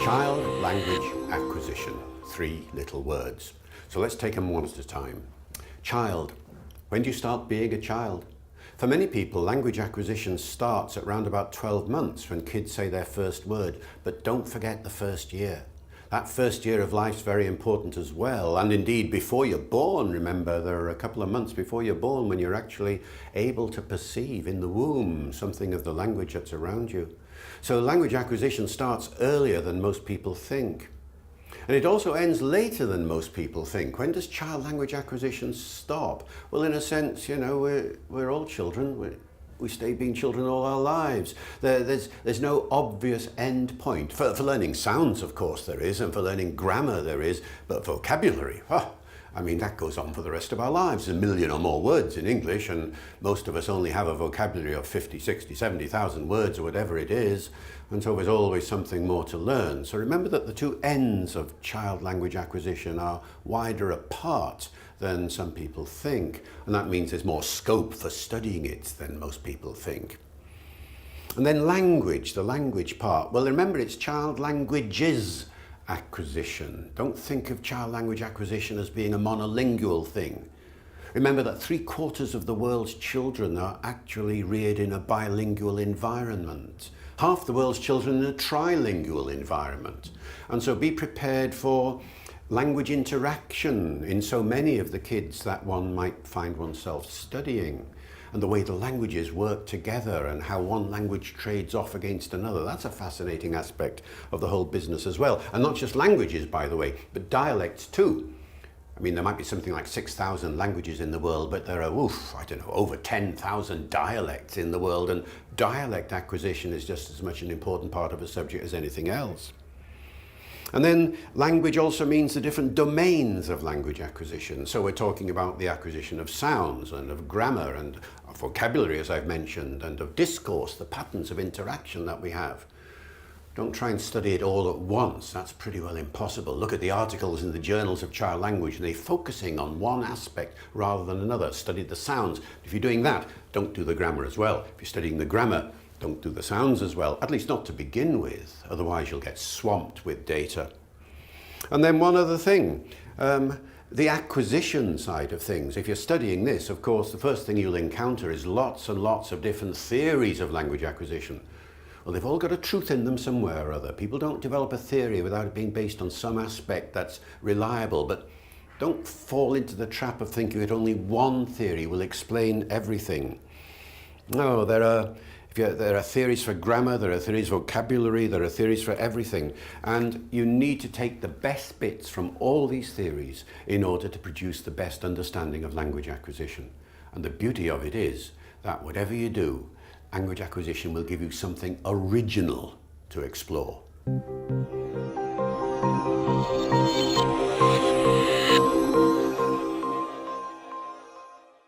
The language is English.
Child language acquisition, 3 little words. So let's take them one at a time. Child, when do you start being a child? For many people, language acquisition starts at around about 12 months when kids say their first word, but don't forget the first year. That first year of life is very important as well, and indeed before you're born, remember there are a couple of months before you're born when you're actually able to perceive in the womb something of the language that's around you. So language acquisition starts earlier than most people think. And it also ends later than most people think. When does child language acquisition stop? Well, in a sense, you know, we're all children. We stay being children all our lives. There's no obvious end point. For learning sounds, of course, there is, and for learning grammar, there is, but vocabulary, I mean, that goes on for the rest of our lives. There's 1 million or more words in English, and most of us only have a vocabulary of 50, 60, 70,000 words or whatever it is, and so there's always something more to learn. So remember that the two ends of child language acquisition are wider apart than some people think, and that means there's more scope for studying it than most people think. And then language, the language part. Well, remember, it's child languages acquisition. Don't think of child language acquisition as being a monolingual thing. Remember that 3/4 of the world's children are actually reared in a bilingual environment. Half the world's children in a trilingual environment. And so be prepared for language interaction in so many of the kids that one might find oneself studying, and the way the languages work together and how one language trades off against another. That's a fascinating aspect of the whole business as well. And not just languages, by the way, but dialects too. I mean, there might be something like 6,000 languages in the world, but there are, over 10,000 dialects in the world, and dialect acquisition is just as much an important part of a subject as anything else. And then language also means the different domains of language acquisition. So we're talking about the acquisition of sounds and of grammar and of vocabulary, as I've mentioned, and of discourse, the patterns of interaction that we have. Don't try and study it all at once. That's pretty well impossible. Look at the articles in the journals of child language, and they're focusing on one aspect rather than another. Study the sounds. If you're doing that, don't do the grammar as well. If you're studying the grammar, don't do the sounds as well, at least not to begin with, otherwise you'll get swamped with data. And then one other thing, the acquisition side of things. If you're studying this, of course, the first thing you'll encounter is lots and lots of different theories of language acquisition. Well, they've all got a truth in them somewhere or other. People don't develop a theory without it being based on some aspect that's reliable, but don't fall into the trap of thinking that only one theory will explain everything. No, there are theories for grammar, there are theories for vocabulary, there are theories for everything. And you need to take the best bits from all these theories in order to produce the best understanding of language acquisition. And the beauty of it is that whatever you do, language acquisition will give you something original to explore.